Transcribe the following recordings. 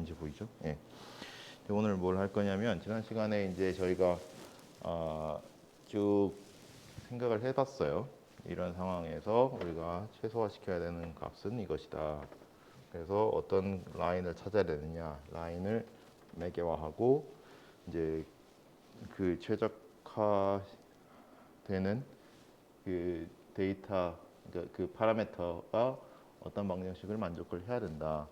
이제 보이죠? 예. 오늘 뭘 할 거냐면 지난 시간에 이제 저희가 쭉 생각을 해봤어요. 이런 상황에서 우리가 최소화시켜야 되는 값은 이것이다. 그래서 어떤 라인을 찾아야 되느냐, 라인을 매개화하고 이제 그 최적화되는 그 데이터, 그 파라미터가 어떤 방정식을 만족을 해야 된다.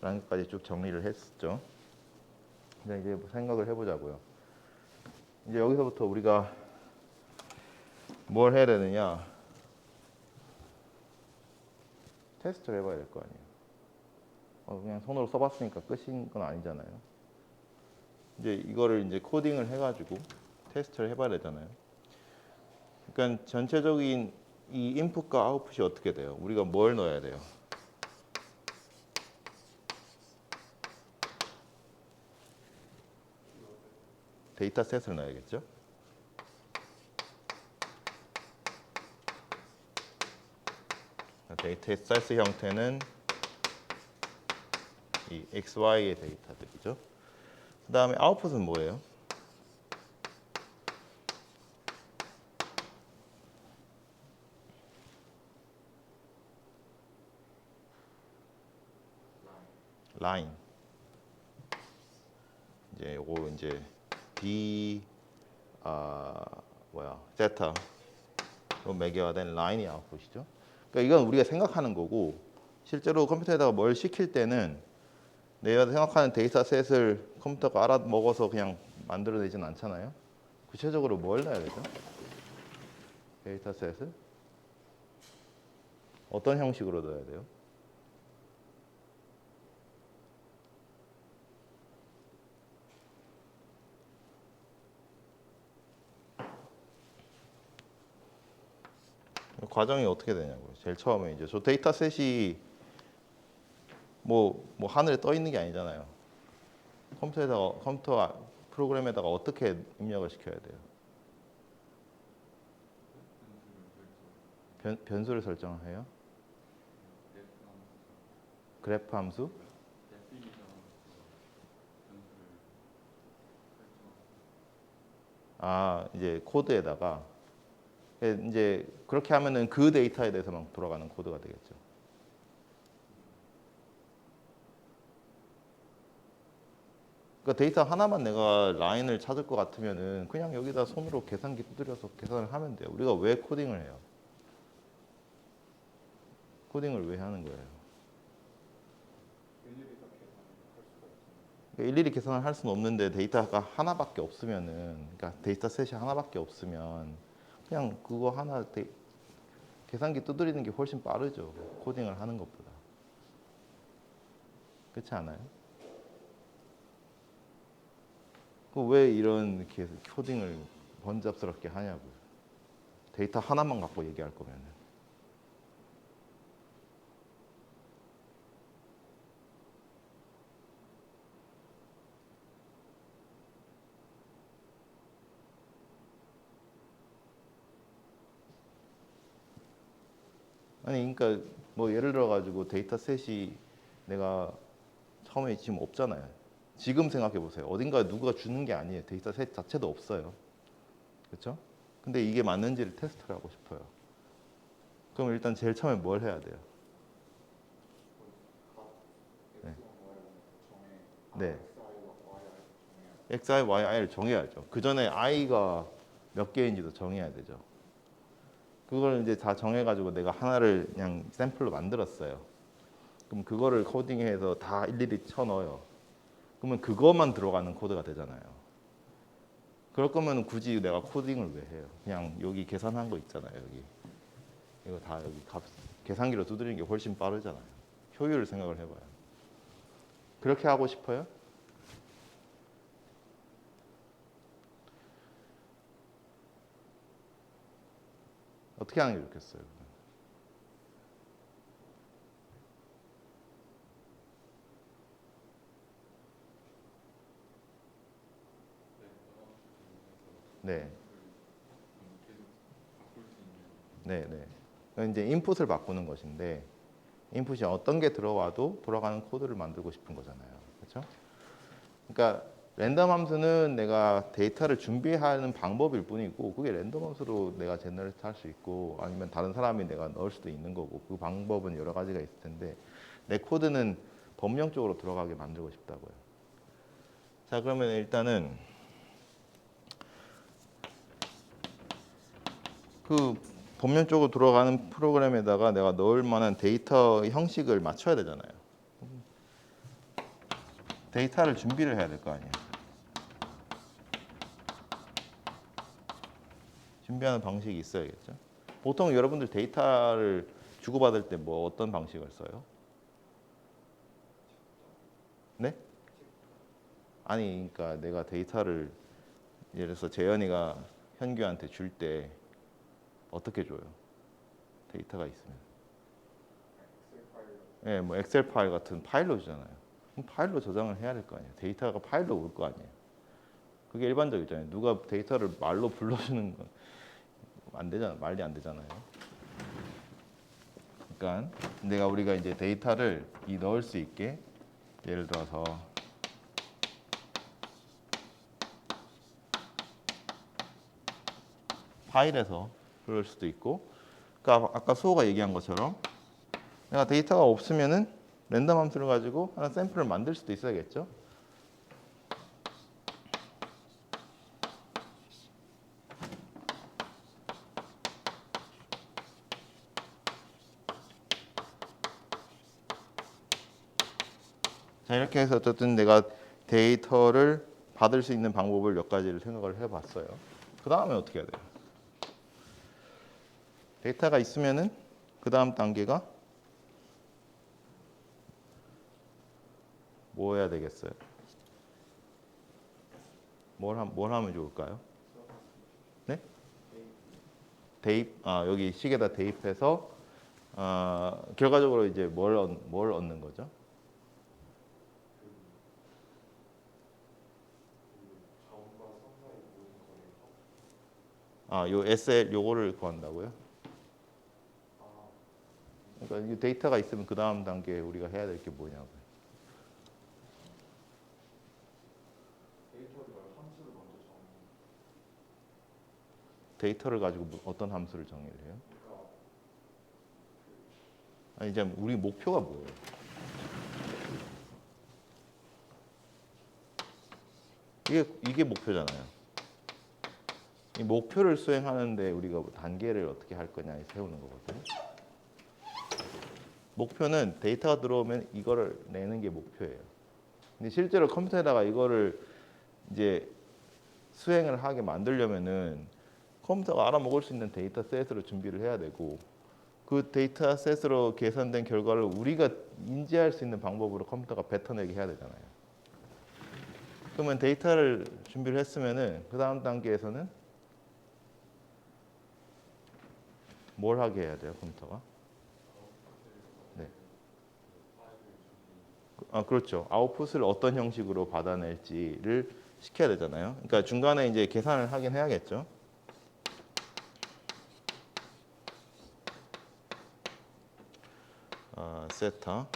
라는 것까지 쭉 정리를 했었죠. 이제 생각을 해보자고요. 이제 여기서부터 우리가 뭘 해야 되느냐? 테스트를 해봐야 될 거 아니에요. 그냥 손으로 써봤으니까 끝인 건 아니잖아요. 이제 이거를 이제 코딩을 해가지고 테스트를 해봐야 되잖아요. 그러니까 전체적인 이 인풋과 아웃풋이 어떻게 돼요? 우리가 뭘 넣어야 돼요? 데이터셋을 넣어야겠죠? 데이터셋 형태는 이 XY의 데이터들이죠. 그 다음에 아웃풋은 뭐예요? 라인. 이제 요거 이제 B 세타로 매개화된 라인이 아웃풋이죠. 그러니까 이건 우리가 생각하는 거고 실제로 컴퓨터에다가 뭘 시킬 때는 내가 생각하는 데이터셋을 컴퓨터가 알아먹어서 그냥 만들어내진 않잖아요. 구체적으로 뭘 넣어야 되죠? 데이터셋을 어떤 형식으로 넣어야 돼요? 과정이 어떻게 되냐고요. 제일 처음에 이제 저 데이터셋이 뭐 하늘에 떠 있는 게 아니잖아요. 컴퓨터 프로그램에다가 어떻게 입력을 시켜야 돼요? 변수를 설정해요? 그래프 함수? 이제 코드에다가 이제 그렇게 하면은 그 데이터에 대해서만 돌아가는 코드가 되겠죠. 그러니까 데이터 하나만 내가 라인을 찾을 것 같으면은 그냥 여기다 손으로 계산기 두드려서 계산을 하면 돼요. 우리가 왜 코딩을 해요? 코딩을 왜 하는 거예요? 그러니까 일일이 계산을 할 수는 없는데 데이터가 하나밖에 없으면은, 그러니까 데이터셋이 하나밖에 없으면 그냥 그거 하나 계산기 두드리는 게 훨씬 빠르죠. 코딩을 하는 것보다. 그렇지 않아요? 왜 이런 이렇게 코딩을 번잡스럽게 하냐고요. 데이터 하나만 갖고 얘기할 거면은. 아니, 그러니까 뭐 예를 들어 가지고 데이터셋이 내가 처음에 지금 없잖아요. 지금 생각해 보세요. 어딘가에 누가 주는 게 아니에요. 데이터셋 자체도 없어요. 그렇죠? 근데 이게 맞는지를 테스트를 하고 싶어요. 그럼 일단 제일 처음에 뭘 해야 돼요? 네. 네. xi, yi를 정해야죠. 그 전에 i가 몇 개인지도 정해야 되죠. 그걸 이제 다 정해가지고 내가 하나를 그냥 샘플로 만들었어요. 그럼 그거를 코딩해서 다 일일이 쳐 넣어요. 그러면 그것만 들어가는 코드가 되잖아요. 그럴 거면 굳이 내가 코딩을 왜 해요? 그냥 여기 계산한 거 있잖아요. 여기 이거 다 여기 값 계산기로 두드리는 게 훨씬 빠르잖아요. 효율을 생각을 해봐요. 그렇게 하고 싶어요? 어떻게 하는 게 좋겠어요? 네, 네, 네. 그러니까 이제 인풋을 바꾸는 것인데 인풋이 어떤 게 들어와도 돌아가는 코드를 만들고 싶은 거잖아요. 되겠죠. 그러니까 랜덤 함수는 내가 데이터를 준비하는 방법일 뿐이고 그게 랜덤 함수로 내가 제너레이트 할 수 있고 아니면 다른 사람이 내가 넣을 수도 있는 거고 그 방법은 여러 가지가 있을 텐데 내 코드는 법령적으로 들어가게 만들고 싶다고요. 자, 그러면 일단은 그 법령적으로 들어가는 프로그램에다가 내가 넣을 만한 데이터 형식을 맞춰야 되잖아요. 데이터를 준비를 해야 될 거 아니에요. 준비하는 방식이 있어야겠죠. 보통 여러분들 데이터를 주고받을 때 뭐 어떤 방식을 써요? 네? 아니, 그러니까 내가 데이터를 예를 들어서 재현이가 현규한테 줄 때 어떻게 줘요? 데이터가 있으면. 예, 뭐 엑셀 파일 같은 파일로 주잖아요. 그럼 파일로 저장을 해야 될 거 아니에요. 데이터가 파일로 올 거 아니에요. 그게 일반적이잖아요. 누가 데이터를 말로 불러주는 건 안 되잖아, 말이 안 되잖아요. 그러니까 우리가 이제 데이터를 넣을 수 있게 예를 들어서 파일에서 그럴 수도 있고, 그러니까 아까 수호가 얘기한 것처럼 내가 데이터가 없으면은 랜덤 함수를 가지고 하나 샘플을 만들 수도 있어야겠죠. 자, 이렇게 해서 어쨌든 내가 데이터를 받을 수 있는 방법을 몇 가지를 생각을 해봤어요. 그 다음에 어떻게 해야 돼요? 데이터가 있으면은 그 다음 단계가 뭐 해야 되겠어요? 뭘 하면 좋을까요? 네? 대입, 여기 식에다 대입해서 결과적으로 이제 뭘 얻는 거죠? 요 SL 요거를 구한다고요? 그러니까 이 데이터가 있으면 그 다음 단계에 우리가 해야 될 게 뭐냐고요. 데이터를 가지고 어떤 함수를 정의를 해요? 아니, 이제 우리 목표가 뭐예요? 이게 목표잖아요. 이 목표를 수행하는데 우리가 단계를 어떻게 할 거냐 세우는 거거든요. 목표는 데이터가 들어오면 이거를 내는 게 목표예요. 근데 실제로 컴퓨터에다가 이거를 이제 수행을 하게 만들려면은 컴퓨터가 알아먹을 수 있는 데이터 셋으로 준비를 해야 되고 그 데이터 셋으로 계산된 결과를 우리가 인지할 수 있는 방법으로 컴퓨터가 뱉어내게 해야 되잖아요. 그러면 데이터를 준비를 했으면은 그 다음 단계에서는 뭘 하게 해야 돼요, 컴퓨터가? 네. 그렇죠. 아웃풋을 어떤 형식으로 받아낼지를 시켜야 되잖아요. 그러니까 중간에 이제 계산을 하긴 해야겠죠. 세타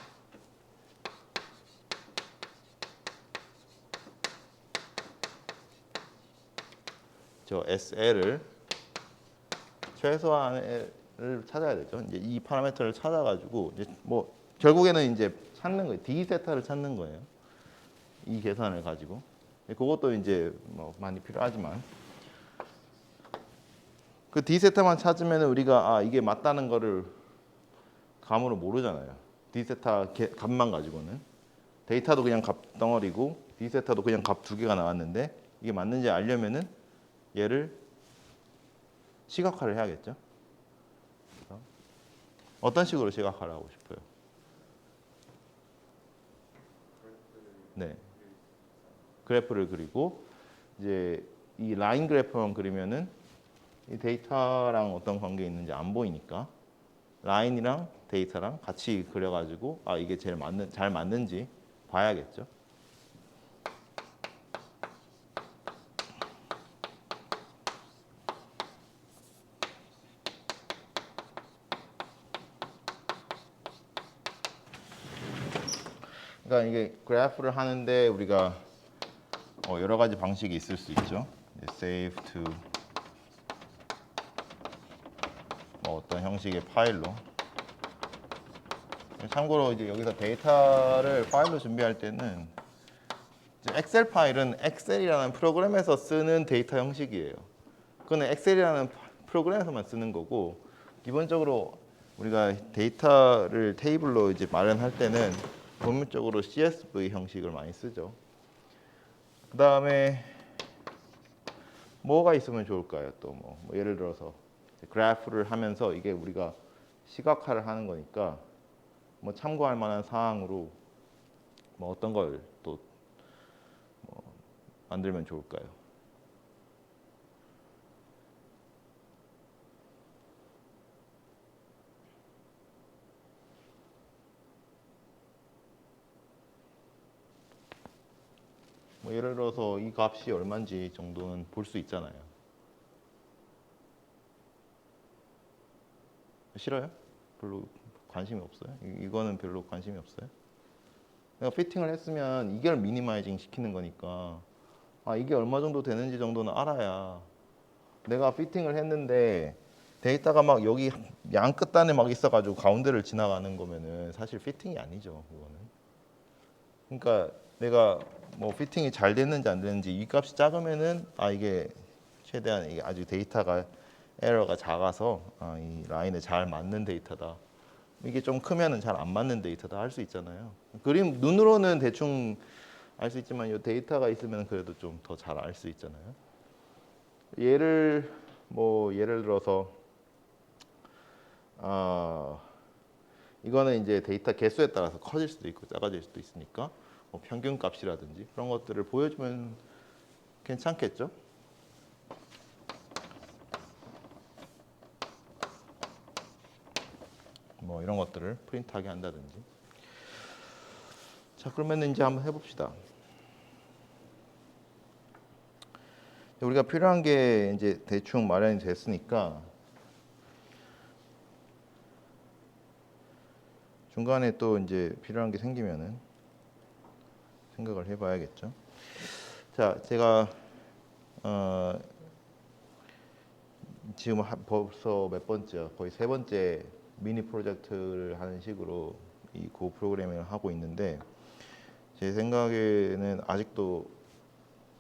저 SL을 최소한을 찾아야 되죠. 이제 이 파라미터를 찾아가지고 이제 뭐 결국에는 이제 찾는 거예요. D 세타를 찾는 거예요. 이 계산을 가지고 그것도 이제 뭐 많이 필요하지만 그 D 세타만 찾으면 우리가 이게 맞다는 거를 감으로 모르잖아요. D 세타 값만 가지고는 데이터도 그냥 값 덩어리고 D 세타도 그냥 값 두 개가 나왔는데 이게 맞는지 알려면은 얘를 시각화를 해야겠죠. 어떤 식으로 시각화를 하고 싶어요? 네. 그래프를 그리고 이제 이 라인 그래프만 그리면은 이 데이터랑 어떤 관계 있는지 안 보이니까 라인이랑 데이터랑 같이 그려가지고 이게 잘 맞는지 봐야겠죠. 그러니까 그러니까 이게 그래프를 하는데 우리가 여러 가지 방식이 있을 수 있죠. save to 뭐 어떤 형식의 파일로. 참고로 이제 여기서 데이터를 파일로 준비할 때는 엑셀 파일은 엑셀이라는 프로그램에서 쓰는 데이터 형식이에요. 그건 엑셀이라는 프로그램에서만 쓰는 거고, 기본적으로 우리가 데이터를 테이블로 이제 마련할 때는 본질적으로 CSV 형식을 많이 쓰죠. 그 다음에 뭐가 있으면 좋을까요? 또 뭐 예를 들어서 그래프를 하면서 이게 우리가 시각화를 하는 거니까 뭐 참고할 만한 사항으로 뭐 어떤 걸 또 만들면 좋을까요? 뭐 예를 들어서 이 값이 얼마인지 정도는 볼 수 있잖아요. 싫어요? 별로 관심이 없어요? 이거는 별로 관심이 없어요? 내가 피팅을 했으면 이걸 미니마이징 시키는 거니까 이게 얼마 정도 되는지 정도는 알아야, 내가 피팅을 했는데 데이터가 막 여기 양 끝단에 막 있어가지고 가운데를 지나가는 거면은 사실 피팅이 아니죠, 그거는. 그러니까 내가 뭐 피팅이 잘 됐는지 안 됐는지, 이 값이 작으면은 이게 최대한 이게 아주 데이터가 에러가 작아서 이 라인에 잘 맞는 데이터다. 이게 좀 크면은 잘 안 맞는 데이터다 할 수 있잖아요. 그림 눈으로는 대충 알 수 있지만 이 데이터가 있으면 그래도 좀 더 잘 알 수 있잖아요. 예를 들어서 이거는 이제 데이터 개수에 따라서 커질 수도 있고 작아질 수도 있으니까 뭐 평균 값이라든지 그런 것들을 보여주면 괜찮겠죠? 뭐 이런 것들을 프린트하게 한다든지. 자, 그러면 이제 한번 해봅시다. 우리가 필요한 게 이제 대충 마련이 됐으니까 중간에 또 이제 필요한 게 생기면은 생각을 해봐야겠죠. 자, 제가 지금 벌써 몇 번째, 거의 세 번째 미니 프로젝트를 하는 식으로 이 고 프로그래밍을 하고 있는데, 제 생각에는 아직도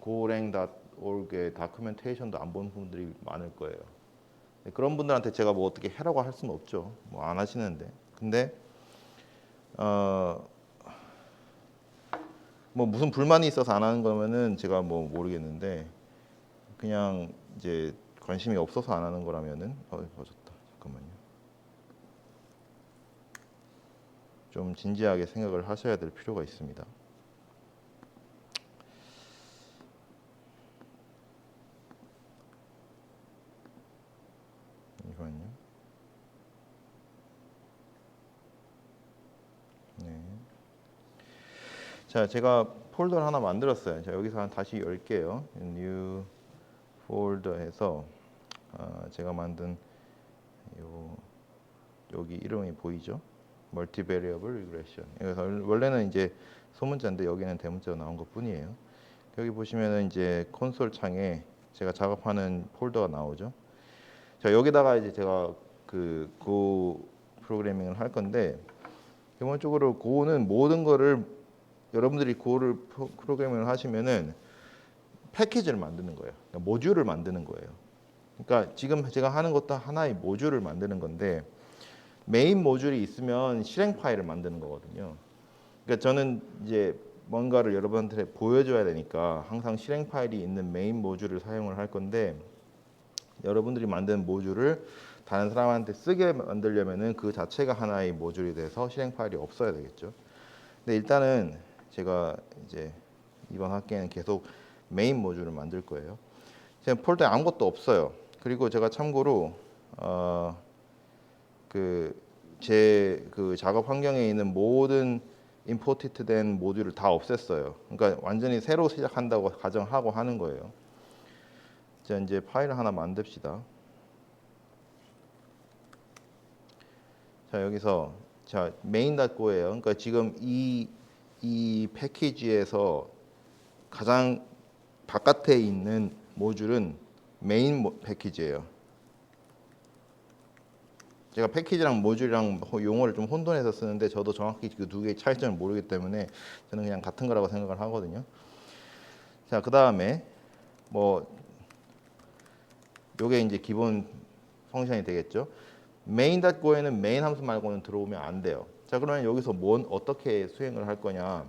golang.org의 다큐멘테이션도 안 본 분들이 많을 거예요. 그런 분들한테 제가 뭐 어떻게 해라고 할 수는 없죠. 뭐 안 하시는데. 근데 뭐 무슨 불만이 있어서 안 하는 거면은 제가 뭐 모르겠는데, 그냥 이제 관심이 없어서 안 하는 거라면은 버졌다. 잠깐만요. 좀 진지하게 생각을 하셔야 될 필요가 있습니다. 잠시만요. 네. 자, 제가 폴더를 하나 만들었어요. 자, 여기서 다시 열게요. New 폴더에서 제가 만든 여기 이름이 보이죠? Multivariable Regression. 그래서 원래는 이제 소문자인데 여기는 대문자가 나온 것뿐이에요. 여기 보시면은 이제 콘솔 창에 제가 작업하는 폴더가 나오죠. 자, 여기다가 이제 제가 고 프로그래밍을 할 건데, 기본적으로 고는 모든 거를, 여러분들이 고를 프로그래밍을 하시면은 패키지를 만드는 거예요. 그러니까 모듈을 만드는 거예요. 그러니까 지금 제가 하는 것도 하나의 모듈을 만드는 건데, 메인 모듈이 있으면 실행 파일을 만드는 거거든요. 그러니까 저는 이제 뭔가를 여러분한테 보여줘야 되니까 항상 실행 파일이 있는 메인 모듈을 사용을 할 건데, 여러분들이 만든 모듈을 다른 사람한테 쓰게 만들려면은 그 자체가 하나의 모듈이 돼서 실행 파일이 없어야 되겠죠. 근데 일단은 제가 이제 이번 학기에는 계속 메인 모듈을 만들 거예요. 지금 폴더에 아무것도 없어요. 그리고 제가 참고로 제 작업 환경에 있는 모든 임포티트 된 모듈을 다 없앴어요. 그러니까 완전히 새로 시작한다고 가정하고 하는 거예요. 자, 이제 파일을 하나 만듭시다. 자, 여기서 자 main.go예요. 그러니까 지금 이 이 패키지에서 가장 바깥에 있는 모듈은 메인 패키지예요. 제가 패키지랑 모듈이랑 용어를 좀 혼돈해서 쓰는데 저도 정확히 그 두 개의 차이점을 모르기 때문에 저는 그냥 같은 거라고 생각을 하거든요. 자, 그 다음에 뭐 요게 이제 기본 펑션이 되겠죠. main.go에는 main 함수 말고는 들어오면 안 돼요. 자, 그러면 여기서 어떻게 수행을 할 거냐?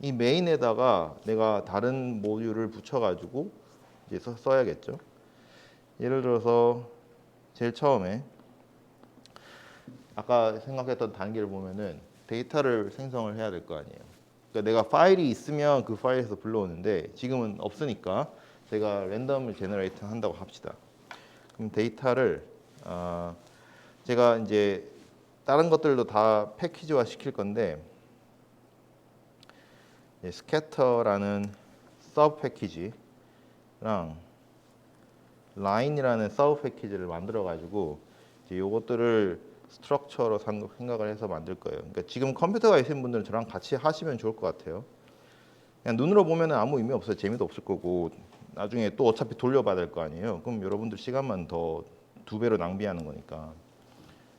이 main에다가 내가 다른 모듈을 붙여가지고 이제 써야겠죠. 예를 들어서 제일 처음에 아까 생각했던 단계를 보면은 데이터를 생성을 해야 될 거 아니에요. 그러니까 내가 파일이 있으면 그 파일에서 불러오는데 지금은 없으니까 제가 랜덤을 제너레이트 한다고 합시다. 그럼 데이터를 제가 이제 다른 것들도 다 패키지화 시킬 건데 스캐터라는 서브 패키지랑 라인이라는 서브 패키지를 만들어 가지고 이제 요것들을 스트럭처로 생각을 해서 만들 거예요. 그러니까 지금 컴퓨터가 있으신 분들은 저랑 같이 하시면 좋을 것 같아요. 그냥 눈으로 보면은 아무 의미 없어요. 재미도 없을 거고 나중에 또 어차피 돌려봐야 될 거 아니에요. 그럼 여러분들 시간만 더 2배로 낭비하는 거니까.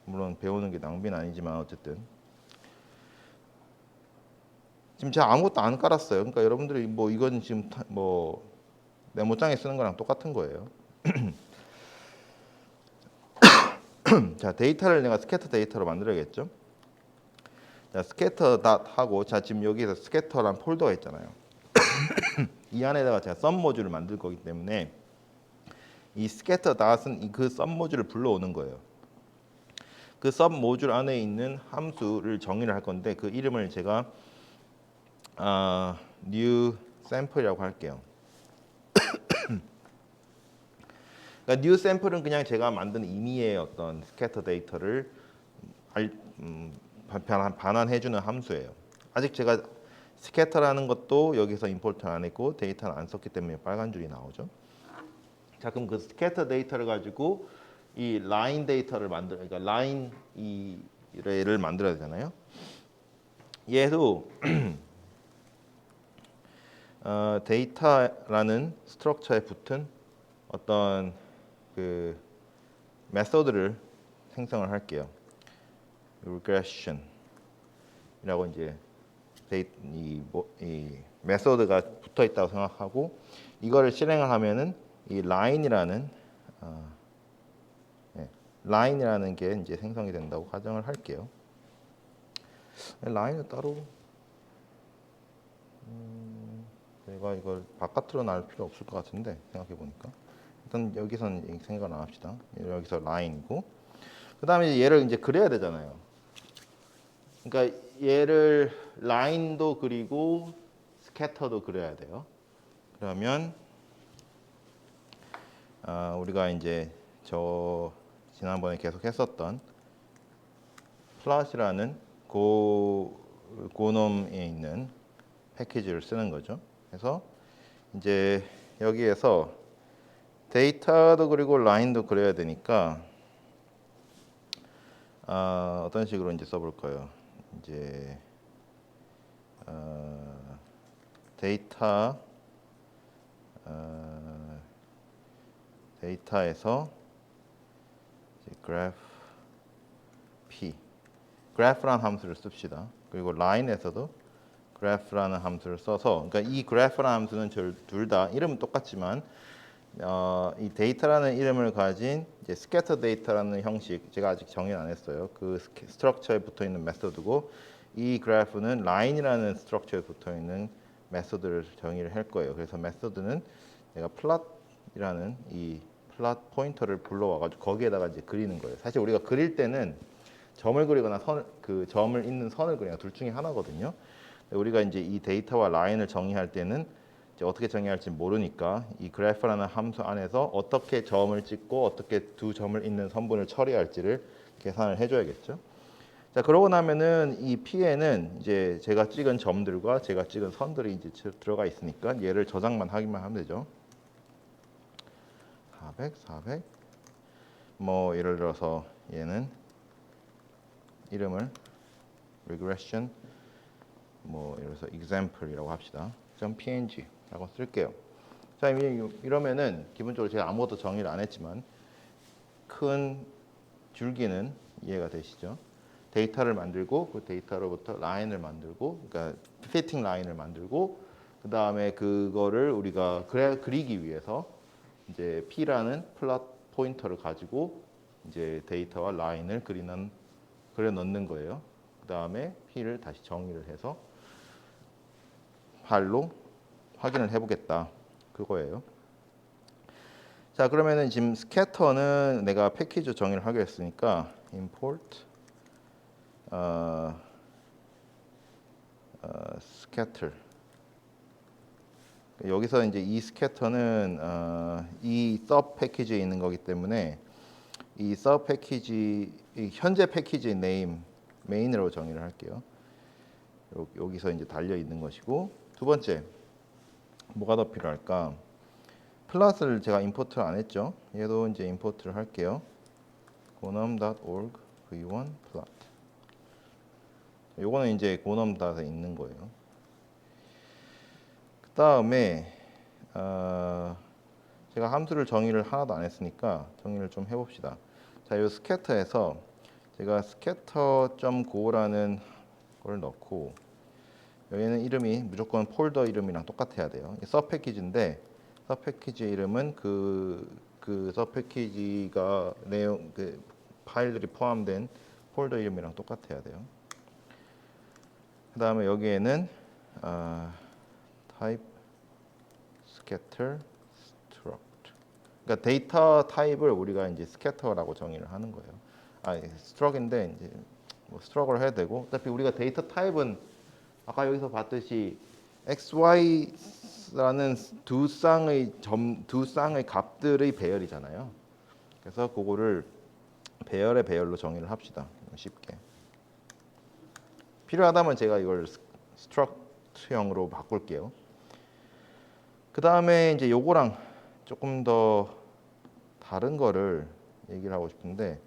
물론 배우는 게 낭비는 아니지만 어쨌든 지금 제가 아무것도 안 깔았어요. 그러니까 여러분들이 뭐 이건 지금 뭐 메모장에 쓰는 거랑 똑같은 거예요. 자, 데이터를 내가 스캐터 데이터로 만들어야겠죠. 자, 스캐터 닷 하고 자 지금 여기에서 스캐터란 폴더가 있잖아요. 이 안에다가 제가 썸 모듈을 만들 거기 때문에 이 스캐터 닷은 그 썸 모듈을 불러오는 거예요. 그 썸 모듈 안에 있는 함수를 정의를 할 건데 그 이름을 제가 new sample이라고 할게요. 그러니까 new sample은 그냥 제가 만든 임의의 어떤 스캐터 데이터를 반환해주는 함수예요. 아직 제가 스캐터라는 것도 여기서 임포트 안 했고 데이터는 안 썼기 때문에 빨간 줄이 나오죠. 자, 그럼 그 스캐터 데이터를 가지고 이 라인 데이터를 그러니까 라인 이를 만들어야 되잖아요. 얘도 데이터라는 스트럭처에 붙은 어떤 그 메소드를 생성을 할게요. regression이라고 이제 이 메소드가 붙어 있다고 생각하고 이거를 실행을 하면은 이 라인이라는 라인이라는 게 이제 생성이 된다고 가정을 할게요. 라인을 따로 내가 이걸 바깥으로 날 필요 없을 것 같은데 생각해 보니까 일단 여기서는 생각을 안 합시다. 여기서 라인이고 그 다음에 얘를 이제 그려야 되잖아요. 그러니까 얘를 라인도 그리고 스캐터도 그려야 돼요. 그러면 우리가 이제 저 지난번에 계속 했었던 플롯이라는 고놈에 있는 패키지를 쓰는 거죠. 그래서 이제 여기에서 데이터도 그리고 라인도 그려야 되니까 어떤 식으로 이제 써볼 거예요. 이제 데이터에서 그래프 p 그래프라는 함수를 씁시다. 그리고 라인에서도 그래프라는 함수를 써서 그러니까 이 그래프라는 함수는 둘 다 이름은 똑같지만 이 데이터라는 이름을 가진 이제 스캐터 데이터라는 형식 제가 아직 정의 안 했어요. 그 스트럭처에 붙어 있는 메소드고 이 그래프는 라인이라는 스트럭처에 붙어 있는 메소드를 정의를 할 거예요. 그래서 메소드는 내가 플롯이라는 이 플롯 포인터를 불러와 가지고 거기에다가 이제 그리는 거예요. 사실 우리가 그릴 때는 점을 그리거나 그 점을 잇는 선을 그리거나 둘 중에 하나거든요. 우리가 이제 이 데이터와 라인을 정의할 때는 이제 어떻게 정의할지 모르니까 이 그래프라는 함수 안에서 어떻게 점을 찍고 어떻게 두 점을 잇는 선분을 처리할지를 계산을 해줘야겠죠. 자, 그러고 나면은 이 P에는 이제 제가 찍은 점들과 제가 찍은 선들이 이제 들어가 있으니까 얘를 저장만 하기만 하면 되죠. 400, 400. 뭐 예를 들어서 얘는 이름을 regression 뭐 이래서 example이라고 합시다. .png라고 쓸게요. 자, 이러면은 기본적으로 제가 아무것도 정의를 안 했지만 큰 줄기는 이해가 되시죠? 데이터를 만들고 그 데이터로부터 라인을 만들고, 그러니까 피팅 라인을 만들고, 그 다음에 그거를 우리가 그리기 위해서 이제 P라는 플롯 포인터를 가지고 이제 데이터와 라인을 그려 넣는 거예요. 그 다음에 P를 다시 정의를 해서 발로 확인을 해보겠다. 그거예요. 자, 그러면은 지금 스캐터는 내가 패키지 정의를 하기로 했으니까 import scatter. 여기서 이제 이 스캐터는 이 서브 패키지에 있는 거기 때문에 이 서브 패키지, 이 현재 패키지 네임 메인으로 정의를 할게요. 여기서 이제 달려 있는 것이고, 두 번째 뭐가 더 필요할까? 플랫을 제가 임포트를 안 했죠. 얘도 이제 임포트를 할게요. gnome.org v1 플랫. 요거는 이제 gnome.에 있는 거예요. 그 다음에 제가 함수를 정의를 하나도 안 했으니까 정의를 좀 해봅시다. 자, 이 스캐터에서 제가 scatter.go라는 걸 넣고, 여기는 이름이 무조건 폴더 이름이랑 똑같아야 돼요. 서브 패키지인데 서브 패키지 이름은 그 서브 패키지가 내용 그 파일들이 포함된 폴더 이름이랑 똑같아야 돼요. 그 다음에 여기에는 type scatter struct. 그러니까 데이터 타입을 우리가 이제 scatter라고 정의를 하는 거예요. struct인데 이제 뭐 struct을 해야 되고, 어차피 우리가 데이터 타입은 아까 여기서 봤듯이 xy라는 두 쌍의 값들의 배열이잖아요. 그래서 그거를 배열의 배열로 정의를 합시다. 쉽게. 필요하다면 제가 이걸 struct형으로 바꿀게요. 그 다음에 이제 요거랑 조금 더 다른 거를 얘기를 하고 싶은데,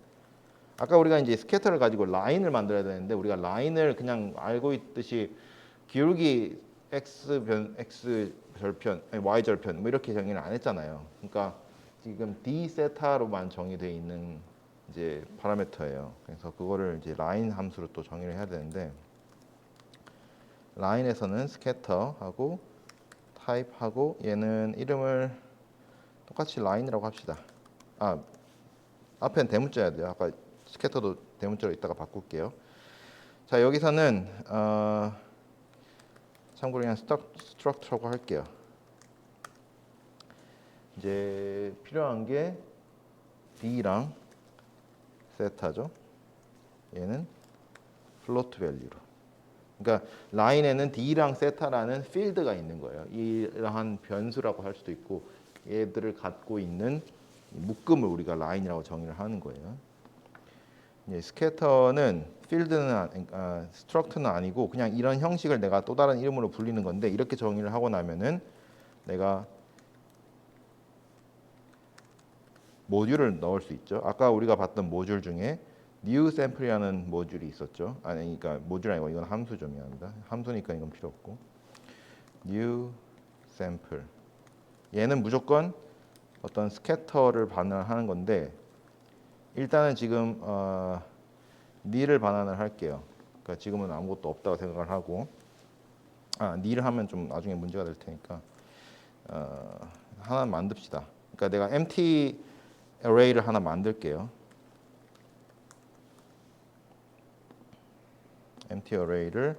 아까 우리가 이제 스캐터를 가지고 라인을 만들어야 되는데, 우리가 라인을 그냥 알고 있듯이 기울기 x 절편, 아니, y 절편 뭐 이렇게 정의를 안 했잖아요. 그러니까 지금 d 세타로만 정의되어 있는 이제 파라미터예요. 그래서 그거를 이제 라인 함수로 또 정의를 해야 되는데, 라인에서는 스캐터하고 타입하고 얘는 이름을 똑같이 라인이라고 합시다. 앞엔 대문자야 돼요. 아까 스캐터도 대문자로 이따가 바꿀게요. 자, 여기서는 참고로 그냥 스트럭처라고 할게요. 이제 필요한 게 D랑 세타죠. 얘는 플로트 밸류로. 그러니까 라인에는 D랑 세타라는 필드가 있는 거예요. 이러한 변수라고 할 수도 있고, 얘들을 갖고 있는 묶음을 우리가 라인이라고 정의를 하는 거예요. 스캐터는 필드는 스트럭트는 아니고 그냥 이런 형식을 내가 또 다른 이름으로 불리는 건데, 이렇게 정의를 하고 나면은 내가 모듈을 넣을 수 있죠. 아까 우리가 봤던 모듈 중에 new sample이라는 모듈이 있었죠. 그러니까 모듈 아니고 이건 함수죠. 미안합니다. 함수니까 이건 필요 없고, new sample. 얘는 무조건 어떤 스캐터를 반환하는 건데, 일단은 지금 nil을 반환을 할게요. 그러니까 지금은 아무것도 없다고 생각을 하고, nil 하면 좀 나중에 문제가 될 테니까 하나 만듭시다. 그러니까 내가 empty array를 하나 만들게요. empty array를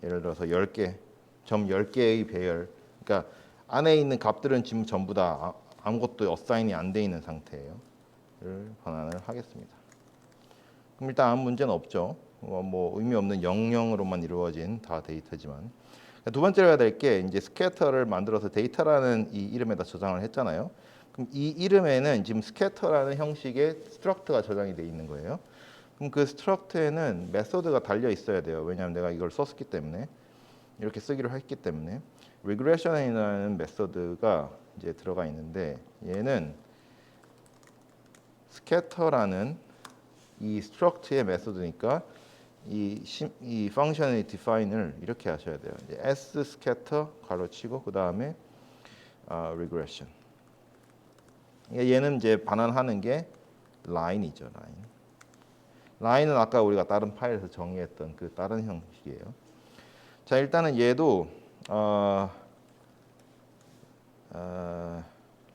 예를 들어서 10개, 점 10개의 배열. 그러니까 안에 있는 값들은 지금 전부 다 아무것도 어사인이 안 돼 있는 상태예요. 를 반환을 하겠습니다. 그럼 일단 아무 문제는 없죠. 뭐 의미 없는 영영으로만 이루어진 다 데이터지만, 두 번째로 해야 될 게 이제 스캐터를 만들어서 데이터라는 이 이름에다 저장을 했잖아요. 그럼 이 이름에는 지금 스캐터라는 형식의 스트럭트가 저장이 돼 있는 거예요. 그럼 그 스트럭트에는 메소드가 달려 있어야 돼요. 왜냐하면 내가 이걸 썼기 때문에, 이렇게 쓰기로 했기 때문에. regression이라는 메소드가 이제 들어가 있는데, 얘는 scatter라는 이 스트럭트의 메소드니까 이 펑션의 define을 이렇게 하셔야 돼요. 이제 s scatter 가로치고 그 다음에 regression. 얘는 이제 반환하는 게 line이죠, line. line은 아까 우리가 다른 파일에서 정의했던 그 다른 형식이에요. 자, 일단은 얘도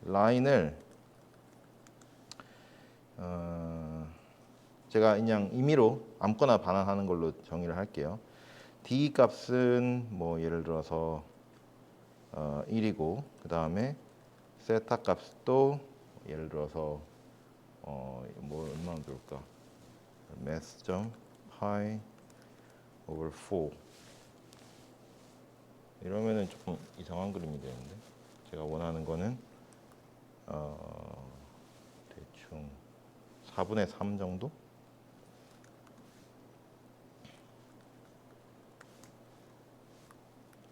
line을 제가 그냥 임의로 아무거나 반환하는 걸로 정의를 할게요. d 값은 뭐 예를 들어서 1이고 그 다음에 세타 값도 예를 들어서 뭐 얼마나 좋을까? math.pi over 4 이러면은 조금 이상한 그림이 되는데 제가 원하는 거는 대충 4분의 3 정도?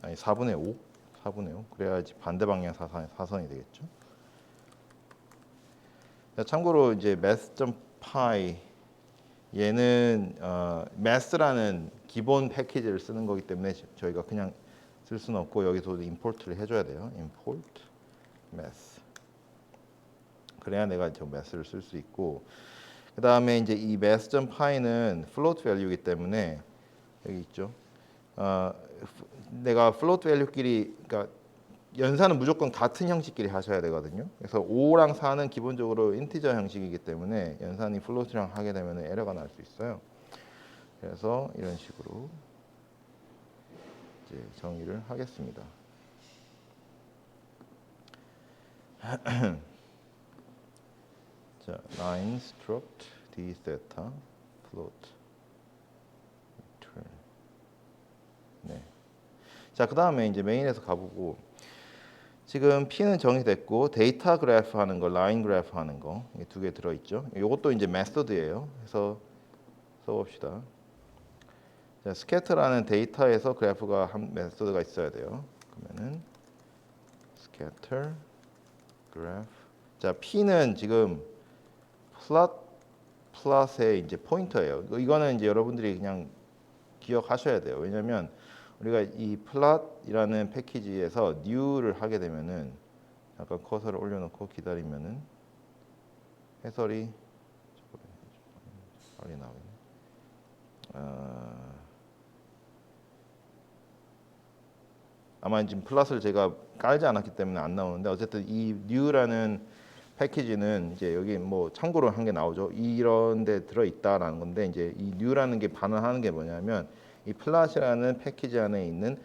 아니 4분의 5? 4분의 5? 그래야지 반대 방향 사선이 되겠죠. 참고로 이제 math.py 얘는 math라는 기본 패키지를 쓰는 거기 때문에 저희가 그냥 쓸 수는 없고 여기서도 임포트를 해줘야 돼요. import math. 그래야 내가 저 math를 쓸 수 있고 그 다음에 이제 이 math.py는 float value이기 때문에 여기 있죠. 내가 float value끼리 그러니까 연산은 무조건 같은 형식끼리 하셔야 되거든요. 그래서 5랑 4는 기본적으로 인티저 형식이기 때문에 연산이 플로트랑 하게 되면 에러가 날 수 있어요. 그래서 이런 식으로 이제 정의를 하겠습니다. 자, line struct d theta float return. 네. 자, 그다음에 이제 메인에서 가보고 지금 P는 정의됐고 데이터 그래프 하는 거, 라인 그래프 하는 거 두 개 들어 있죠. 이것도 이제 메소드예요. 그래서 써봅시다. 자, 스캐터라는 데이터에서 그래프가 한 메소드가 있어야 돼요. 그러면은 scatter graph. 자, P는 지금 플롯의 이제 포인터예요. 이거는 이제 여러분들이 그냥 기억하셔야 돼요. 왜냐면 우리가 이 plot이라는 패키지에서 new를 하게 되면은 잠깐 커서를 올려놓고 기다리면은 해설이 빨리 나오네. 아마 지금 플롯을 제가 깔지 않았기 때문에 안 나오는데 어쨌든 이 new라는 패키지는 이제 여기 뭐 참고로 한 게 나오죠. 이런데 들어 있다라는 건데 이제 이 new라는 게 반환하는 게 뭐냐면 이 플롯이라는 패키지 안에 있는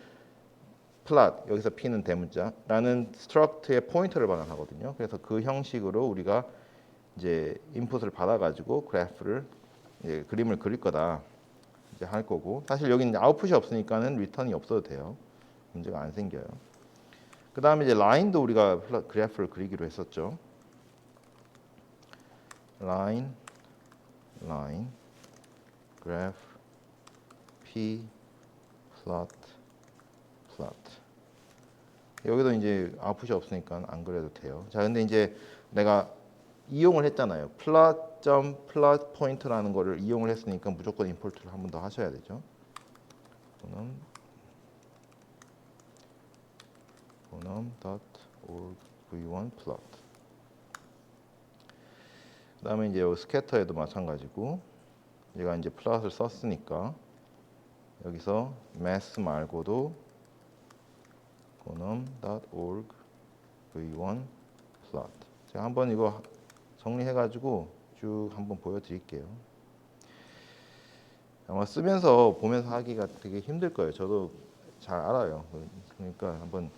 플롯 여기서 P는 대문자라는 스트럭트의 포인터를 반환하거든요. 그래서 그 형식으로 우리가 이제 인풋을 받아가지고 그래프를 이제 그림을 그릴 거다 이제 할 거고 사실 여기는 아웃풋이 없으니까는 리턴이 없어도 돼요. 문제가 안 생겨요. 그 다음에 이제 라인도 우리가 그래프를 그리기로 했었죠. 라인, 그래프, P, 플롯. 여기도 이제 아웃풋이 없으니까 안 그래도 돼요. 자, 근데 이제 내가 이용을 했잖아요. plot point라는 거를 이용을 했으니까 무조건 임포트를 한 번 더 하셔야 되죠. bonum.org v1 plot. 그다음에 이제 스캐터에도 마찬가지고 얘가 이제 플롯을 썼으니까 여기서 math 말고도 bonum.org v1 plot. 제가 한번 이거 정리해가지고 쭉 한번 보여드릴게요. 아마 쓰면서 보면서 하기가 되게 힘들 거예요. 저도 잘 알아요. 그러니까 한번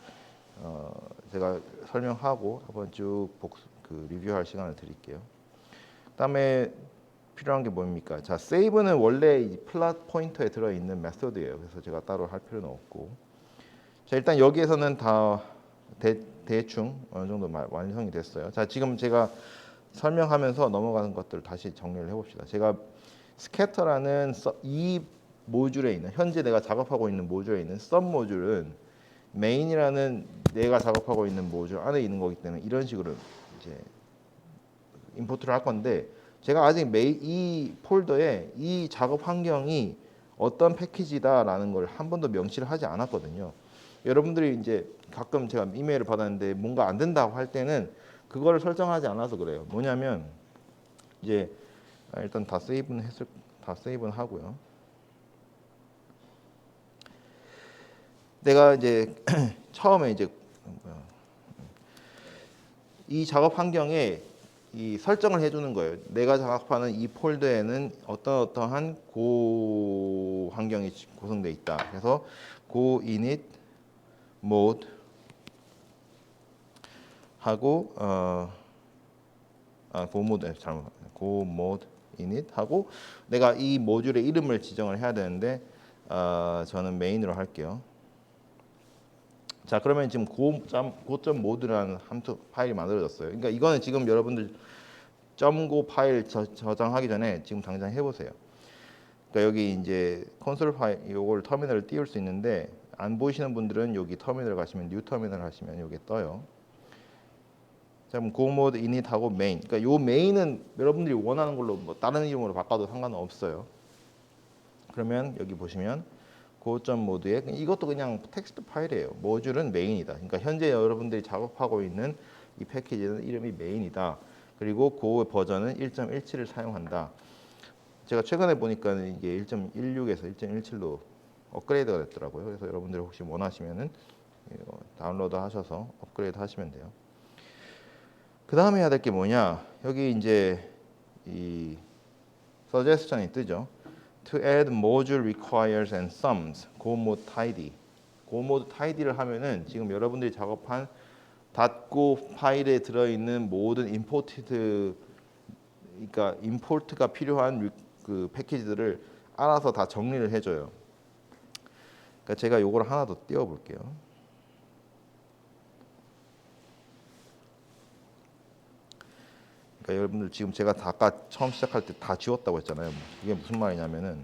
제가 설명하고 한번 쭉 리뷰할 시간을 드릴게요. 그다음에 필요한 게 뭡니까? 자, 세이브는 원래 이 플롯 포인터에 들어 있는 메소드예요. 그래서 제가 따로 할 필요는 없고. 자, 일단 여기에서는 다 대충 어느 정도 완성이 됐어요. 자, 지금 제가 설명하면서 넘어가는 것들을 다시 정리를 해봅시다. 제가 스캐터라는 이 모듈에 있는 현재 내가 작업하고 있는 모듈에 있는 썸 모듈은 메인이라는 내가 작업하고 있는 모듈 안에 있는 거기 때문에 이런 식으로 이제 임포트를 할 건데 제가 아직 이 폴더에 이 작업 환경이 어떤 패키지다라는 걸 한 번도 명시를 하지 않았거든요. 여러분들이 이제 가끔 제가 이메일을 받았는데 뭔가 안 된다고 할 때는 그거를 설정하지 않아서 그래요. 뭐냐면 이제 일단 다 세이브는 하고요. 내가 이제 처음에 이제 이 작업 환경에 이 설정을 해주는 거예요. 내가 작업하는 이 폴더에는 어떠한 고 환경이 구성되어 있다. 그래서 go init mode 하고 go mode 잘못 go mode init 하고 내가 이 모듈의 이름을 지정을 해야 되는데 저는 메인으로 할게요. 자, 그러면 지금 고점 모드라는 함수 파일이 만들어졌어요. 그러니까 이거는 지금 여러분들 .go 파일 저장하기 전에 지금 당장 해보세요. 그러니까 여기 이제 콘솔 파일 요걸 터미널을 띄울 수 있는데 안 보이시는 분들은 여기 터미널 가시면 뉴 터미널 하시면 여기 떠요. 자, 그럼 go mode init 하고 main. 그러니까 요 메인은 여러분들이 원하는 걸로 뭐 다른 이름으로 바꿔도 상관은 없어요. 그러면 여기 보시면 고점 모드에 이것도 그냥 텍스트 파일이에요. 모듈은 메인이다. 그러니까 현재 여러분들이 작업하고 있는 이 패키지는 이름이 메인이다. 그리고 고 버전은 1.17을 사용한다. 제가 최근에 보니까 이게 1.16에서 1.17로 업그레이드가 됐더라고요. 그래서 여러분들 혹시 원하시면은 다운로드 하셔서 업그레이드 하시면 돼요. 그 다음에 해야 될 게 뭐냐? 여기 이제 이 suggestion이 뜨죠. To add module requires and sums go mode tidy. go mode tidy를 하면은 지금 여러분들이 작업한 .go 파일에 들어있는 모든 imported 그러니까 import가 필요한 그 패키지들을 알아서 다 정리를 해줘요. 그러니까 제가 요걸 하나 더 띄워볼게요. 그러니까 여러분들 지금 제가 다 아까 처음 시작할 때 다 지웠다고 했잖아요. 이게 무슨 말이냐면은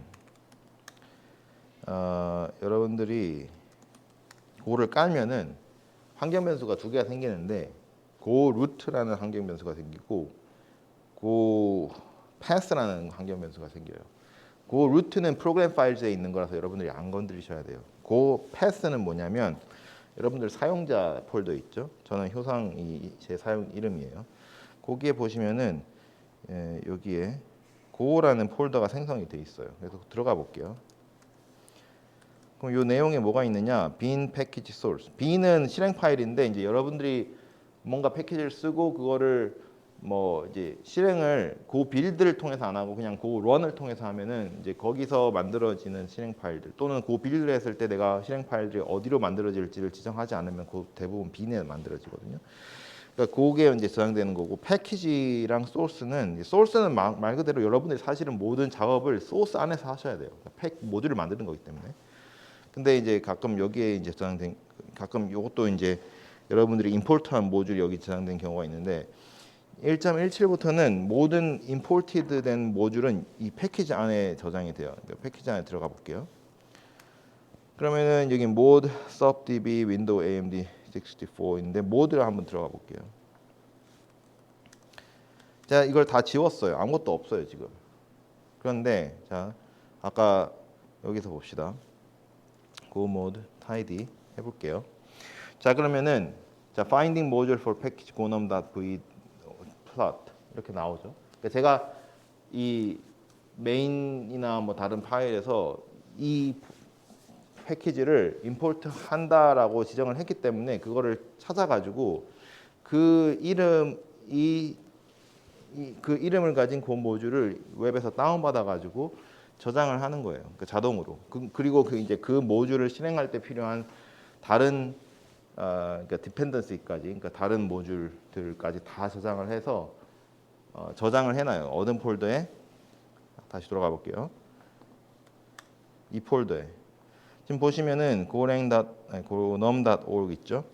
여러분들이 고를 깔면은 환경 변수가 두 개가 생기는데 고 루트라는 환경 변수가 생기고 고 패스라는 환경 변수가 생겨요. 고 루트는 프로그램 파일즈에 있는 거라서 여러분들이 안 건드리셔야 돼요. 고 패스는 뭐냐면 여러분들 사용자 폴더 있죠? 저는 효상이 제 사용 이름이에요. 거기에 보시면은 여기에 고라는 폴더가 생성이 돼 있어요. 그래서 들어가 볼게요. 그럼 이 내용에 뭐가 있느냐? bin package source. bin은 실행 파일인데 이제 여러분들이 뭔가 패키지를 쓰고 그거를 뭐 이제 실행을 고 빌드를 통해서 안 하고 그냥 고 런을 통해서 하면은 이제 거기서 만들어지는 실행 파일들 또는 고 빌드를 했을 때 내가 실행 파일들이 어디로 만들어질지를 지정하지 않으면 그 대부분 bin에 만들어지거든요. 그러니까 그게 이제 저장되는 거고 패키지랑 소스는 말 그대로 여러분들이 사실은 모든 작업을 소스 안에서 하셔야 돼요. 그러니까 모듈을 만드는 거기 때문에. 근데 이제 가끔 여기에 이제 저장된 가끔 이것도 이제 여러분들이 임포트한 모듈이 여기 저장된 경우가 있는데 1.17부터는 모든 임포티드 된 모듈은 이 패키지 안에 저장이 돼요. 그러니까 패키지 안에 들어가 볼게요. 그러면은 여기 mod subdb window amd 64인데 모드를 한번 들어가 볼게요. 자, 이걸 다 지웠어요. 아무것도 없어요, 지금. 그런데 자, 아까 여기서 봅시다. go mode tidy 해 볼게요. 자, 그러면은 자, finding module for package gonum.v plot 이렇게 나오죠. 그러니까 제가 이 메인이나 뭐 다른 파일에서 이 패키지를 임포트 한다라고 지정을 했기 때문에 그거를 찾아가지고 그 그 이름을 가진 그 모듈을 웹에서 다운받아 가지고 저장을 하는 거예요. 그러니까 자동으로. 그리고 이제 그 모듈을 실행할 때 필요한 다른 그러니까 디펜던시까지, 그러니까 다른 모듈들까지 다 저장을 해서 저장을 해놔요. 어떤 폴더에 다시 돌아가 볼게요. 이 폴더에 지금 보시면은 gonum.org 있죠.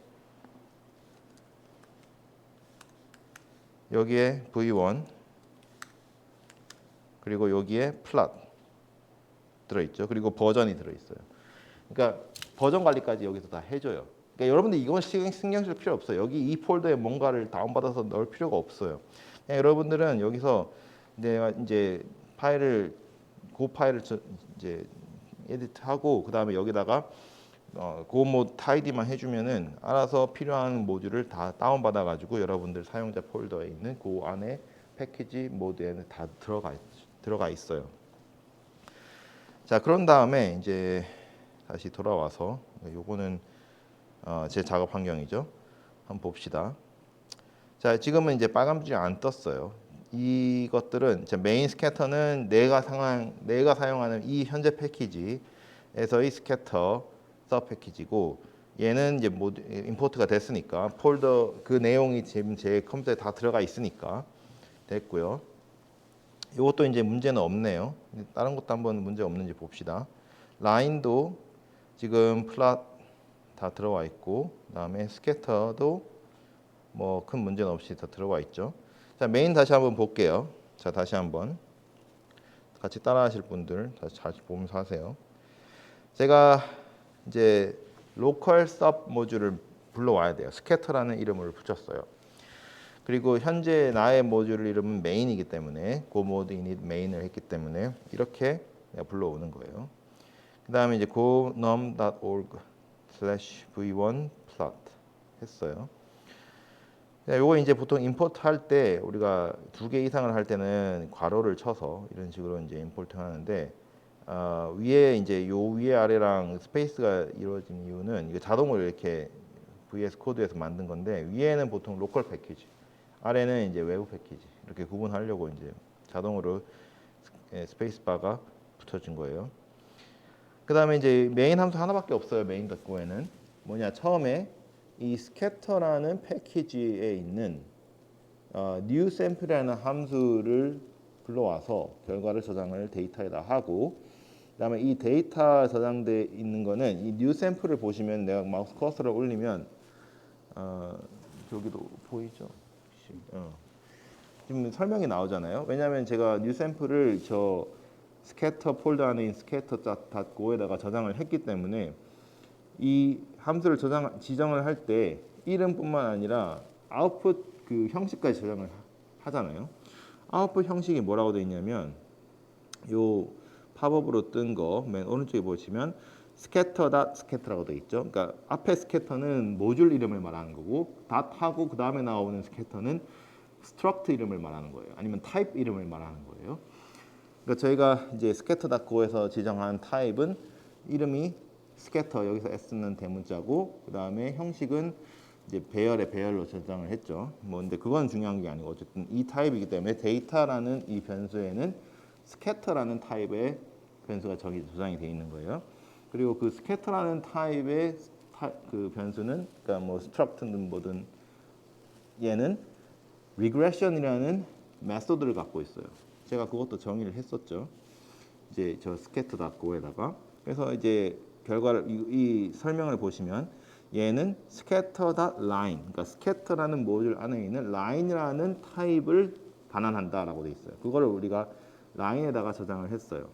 여기에 v1 그리고 여기에 plot 들어있죠. 그리고 버전이 들어있어요. 그러니까 버전 관리까지 여기서 다 해줘요. 그러니까 여러분들 이건 신경 쓸 필요 없어요. 여기 이 폴더에 뭔가를 다운받아서 넣을 필요가 없어요. 그냥 여러분들은 여기서 내가 이제 그 파일을 이제 에디트하고 그 다음에 여기다가 고모드 tidy만 해주면은 알아서 필요한 모듈을 다 다운받아 가지고 여러분들 사용자 폴더에 있는 그 안에 패키지 모드에는 다 들어가 있어요. 자, 그런 다음에 이제 다시 돌아와서 요거는 제 작업 환경이죠. 한번 봅시다. 자, 지금은 이제 빨간 불이 안 떴어요. 이것들은 메인 스캐터는 내가 사용하는 이 현재 패키지에서의 스캐터 서브 패키지고, 얘는 이제 모두 임포트가 됐으니까 폴더 그 내용이 지금 제 컴퓨터에 다 들어가 있으니까 됐고요. 이것도 이제 문제는 없네요. 다른 것도 한번 문제 없는지 봅시다. 라인도 지금 플랫 다 들어와 있고, 그다음에 스캐터도 뭐 큰 문제는 없이 다 들어와 있죠. 자, 메인 다시 한번 볼게요. 자, 다시 한번 같이 따라하실 분들 다시 보면서 하세요. 제가 이제 로컬 서브 모듈을 불러와야 돼요. 스캐터라는 이름을 붙였어요. 그리고 현재 나의 모듈 이름은 메인이기 때문에 고모드 init main을 했기 때문에 이렇게 불러오는 거예요. 그 다음에 이제 gnome.org/v1 plot 했어요. 요거 이제 보통 임포트 할 때 우리가 2개 이상을 할 때는 괄호를 쳐서 이런 식으로 이제 임포트 하는데, 위에 이제 요 위에 아래랑 스페이스가 이루어진 이유는 이거 자동으로 이렇게 VS 코드에서 만든 건데, 위에는 보통 로컬 패키지, 아래는 이제 외부 패키지 이렇게 구분하려고 이제 자동으로 스페이스 바가 붙여진 거예요. 그 다음에 이제 메인 함수 하나밖에 없어요. 메인 닫고에는 뭐냐, 처음에 이 스캐터라는 패키지에 있는 new sample이라는 함수를 불러와서 결과를 저장을 데이터에다 하고, 그다음에 이 데이터 저장돼 있는 거는 이 new sample을 보시면, 내가 마우스 커서를 올리면 여기도 보이죠? 지금 설명이 나오잖아요. 왜냐하면 제가 new sample을 저 스캐터 폴더 안에 있는 scatter.go에다가 저장을 했기 때문에 이 함수를 지정을 할 때 이름뿐만 아니라 아웃풋 그 형식까지 저장을 하잖아요. 아웃풋 형식이 뭐라고 되어 있냐면, 요 팝업으로 뜬 거 맨 오른쪽에 보시면 scatter.scatter라고 되어 있죠. 그러니까 앞에 스캐터는 모듈 이름을 말하는 거고, 닷하고 그 다음에 나오는 스캐터는 struct 이름을 말하는 거예요. 아니면 type 이름을 말하는 거예요. 그러니까 저희가 이제 scatter.go에서 지정한 타입은 이름이 스캐터, 여기서 S는 대문자고, 그 다음에 형식은 이제 배열로 저장을 했죠. 뭐 근데 그건 중요한 게 아니고, 어쨌든 이 타입이기 때문에 데이터라는 이 변수에는 스캐터라는 타입의 변수가 저장이 되어 있는 거예요. 그리고 그 스캐터라는 타입의 그 변수는, 그러니까 뭐 struct든 뭐든, 얘는 regression이라는 메소드를 갖고 있어요. 제가 그것도 정의를 했었죠. 이제 저 scatter.go에다가. 그래서 이제 결과를 이 설명을 보시면, 얘는 scatter.line, 그러니까 scatter라는 모듈 안에 있는 line이라는 타입을 반환한다라고 돼 있어요. 그거를 우리가 line에다가 저장을 했어요.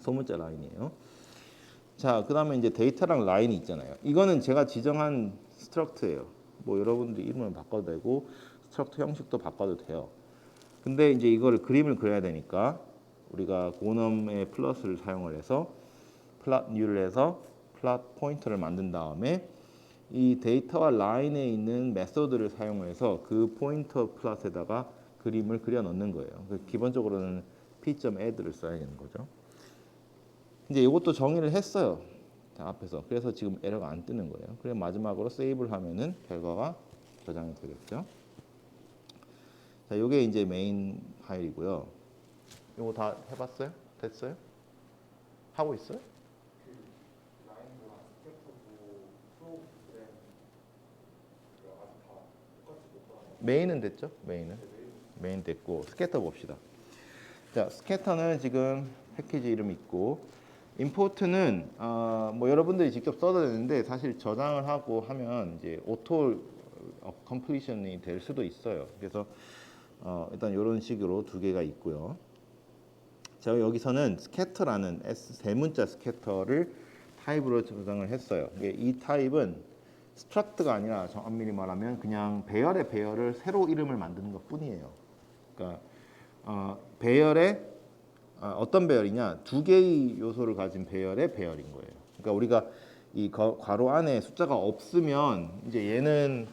소문자 line이에요. 자, 그다음에 이제 데이터랑 line이 있잖아요. 이거는 제가 지정한 struct예요. 뭐 여러분들이 이름을 바꿔도 되고 struct 형식도 바꿔도 돼요. 근데 이제 이거를 그림을 그려야 되니까 우리가 고놈의 플러스를 사용을 해서 plot new를 해서 plot pointer를 만든 다음에 이 데이터와 라인에 있는 메소드를 사용해서 그 포인터 플롯에다가 그림을 그려 넣는 거예요. 기본적으로는 p.add를 써야 되는 거죠. 이제 이것도 정의를 했어요. 자, 앞에서. 그래서 지금 에러가 안 뜨는 거예요. 그래서 마지막으로 세이브를 하면은 결과가 저장이 되겠죠. 자, 이게 이제 메인 파일이고요. 이거 다 해봤어요? 됐어요? 하고 있어요? 메인은 됐죠? 메인 됐고, 스캐터 봅시다. 자, 스캐터는 지금 패키지 이름 있고, 임포트는 뭐 여러분들이 직접 써도 되는데, 사실 저장을 하고 하면 이제 오토 컴플리션이 될 수도 있어요. 그래서 일단 이런 식으로 2개가 있고요. 제가 여기서는 스캐터라는 대문자 스캐터를 타입으로 저장을 했어요. 이 타입은 struct가 아니라 엄밀히 말하면 그냥 배열의 배열을 새로 이름을 만드는 것 뿐이에요. 그러니까 배열의 어떤 배열이냐? 두 개의 요소를 가진 배열의 배열인 거예요. 그러니까 우리가 이 괄호 안에 숫자가 없으면 이제 얘는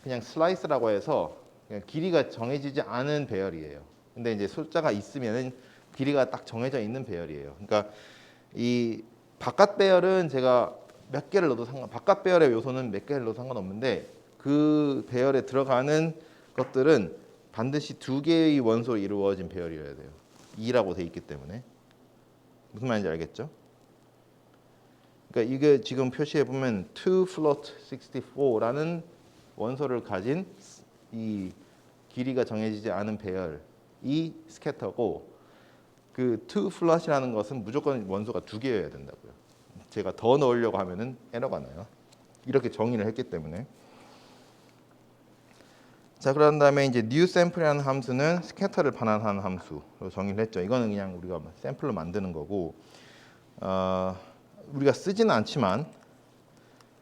그냥 슬라이스라고 해서 그냥 길이가 정해지지 않은 배열이에요. 근데 이제 숫자가 있으면은 길이가 딱 정해져 있는 배열이에요. 그러니까 이 바깥 배열은 제가 몇 개를 넣어도 바깥 배열의 요소는 몇 개를 넣어도 상관없는데 그 배열에 들어가는 것들은 반드시 두 개의 원소로 이루어진 배열이어야 돼요. 2라고 돼 있기 때문에. 무슨 말인지 알겠죠? 그러니까 이게 지금 표시해 보면 2 float 64라는 원소를 가진 이 길이가 정해지지 않은 배열이 스캐터고 그 2 float이라는 것은 무조건 원소가 두 개여야 된다고요. 제가 더 넣으려고 하면은 에러가 나요. 이렇게 정의를 했기 때문에. 자, 그런 다음에 이제 new sample이라는 함수는 스캐터를 반환하는 함수로 정의를 했죠. 이거는 그냥 우리가 샘플로 만드는 거고, 우리가 쓰지는 않지만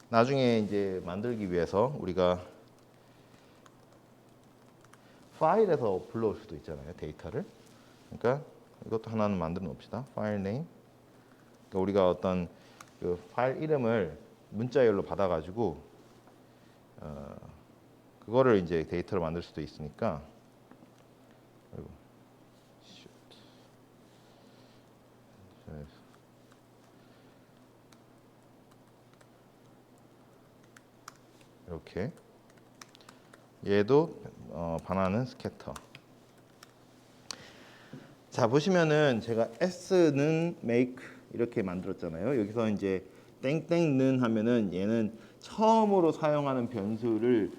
나중에 이제 만들기 위해서 우리가 파일에서 불러올 수도 있잖아요, 데이터를. 그러니까 이것도 하나는 만들어 놓읍시다. 파일 네임. 그러니까 우리가 어떤 그 파일 이름을 문자열로 받아가지고 그거를 이제 데이터로 만들 수도 있으니까. 이렇게 얘도 반환은 스캐터. 자, 보시면은 제가 s는 make 이렇게 만들었잖아요. 여기서 이제 땡땡는 하면은 얘는 처음으로 사용하는 변수를